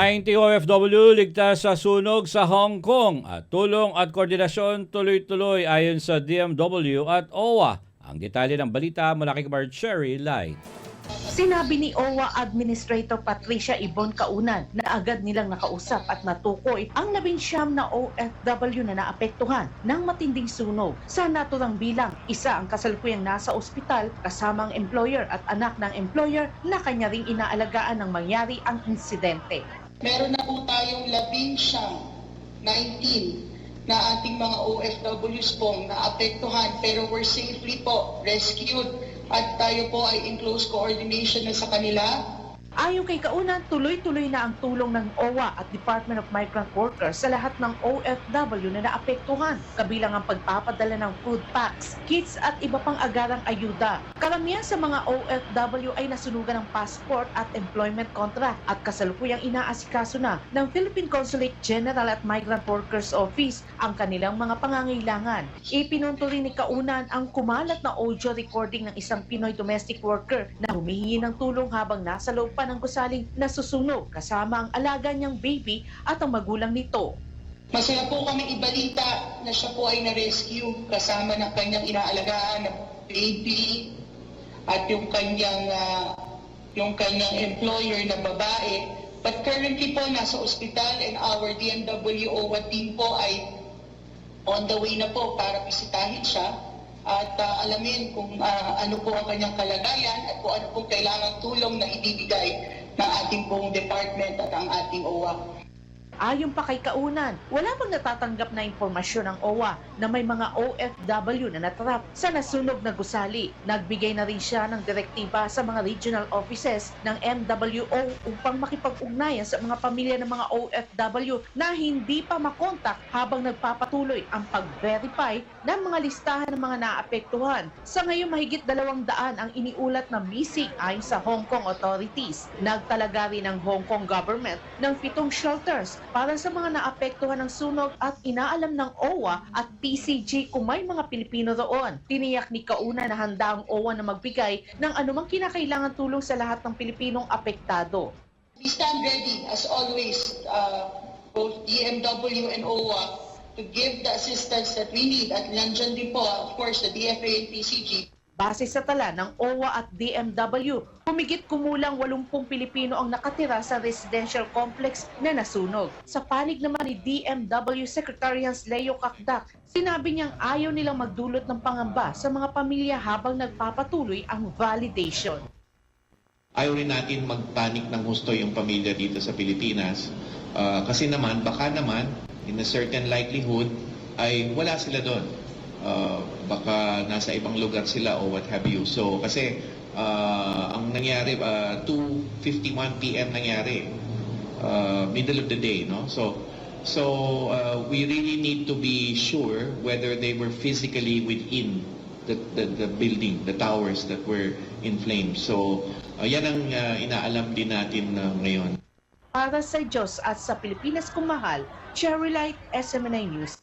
90 OFW ligtas sa sunog sa Hong Kong at tulong at koordinasyon tuloy-tuloy ayon sa DMW at OWA. Ang detalye ng balita mula kay Cherry Light. Sinabi ni OWA Administrator Patricia Ibon Kaunan na agad nilang nakausap at natukoy ang 19 na OFW na naapektuhan ng matinding sunog. Sa naturang bilang, isa ang kasalukuyang nasa ospital kasama ang employer at anak ng employer na kanya ring inaalagaan nang mangyari ang insidente. Meron na po tayong 19 na ating mga OFWs pong naapektuhan pero were safely po rescued at tayo po ay in close coordination na sa kanila. Ayon kay Kaunan, tuloy-tuloy na ang tulong ng OWA at Department of Migrant Workers sa lahat ng OFW na naapektuhan, kabilang ang pagpapadala ng food packs, kits at iba pang agarang ayuda. Karamihan sa mga OFW ay nasunugan ng passport at employment contract at kasalukuyang inaasikaso na ng Philippine Consulate General at Migrant Workers Office ang kanilang mga pangangailangan. Ipinunto rin ni Kaunan ang kumalat na audio recording ng isang Pinoy domestic worker na humihingi ng tulong habang nasa loob ng gusaling nasusunog kasama ang alaga niyang baby at ang magulang nito. Masaya po kami ibalita na siya po ay na-rescue kasama ng kanyang inaalagaan na baby at yung kanyang employer na babae. But currently po nasa ospital and our DMW OWA team po ay on the way na po para bisitahin siya at alamin kung ano po ang kanyang kalagayan at kung ano pong kailangang tulong na ibibigay ng ating pong department at ang ating OWA. Ayon pa kay Kaunan, wala pang natatanggap na impormasyon ng OWA na may mga OFW na natrap sa nasunog na gusali. Nagbigay na rin siya ng direktiba sa mga regional offices ng MWO upang makipag-ugnayan sa mga pamilya ng mga OFW na hindi pa makontak habang nagpapatuloy ang pag-verify ng mga listahan ng mga naapektuhan. Sa ngayon, mahigit 200 ang iniulat na missing ayon sa Hong Kong authorities. Nagtalaga rin ang Hong Kong government ng 7 shelters para sa mga naapektuhan ng sunog at inaalam ng OWA at PCG kung may mga Pilipino roon. Tiniyak ni Kauna na handa ang OWA na magbigay ng anumang kinakailangan tulong sa lahat ng Pilipinong apektado. We stand ready as always, both DMW and OWA to give the assistance that we need at nandyan din po, of course, the DFA and PCG. Base sa tala ng OWA at DMW, humigit kumulang 80 Pilipino ang nakatira sa residential complex na nasunog. Sa panig naman ni DMW Secretary Hans Leo Kakdak, sinabi niyang ayaw nilang magdulot ng pangamba sa mga pamilya habang nagpapatuloy ang validation. Ayaw rin natin magpanik ng husto yung pamilya dito sa Pilipinas kasi naman, baka naman, in a certain likelihood, ay wala sila doon. Baka nasa ibang lugar sila o what have you. So kasi ang nangyari 2:51 PM nangyari, middle of the day, no? So we really need to be sure whether they were physically within the building, the towers that were in flames. So yan ang inaalam din natin ngayon. Para sa Diyos at sa Pilipinas kung mahal, Cherry Light, SMNI News.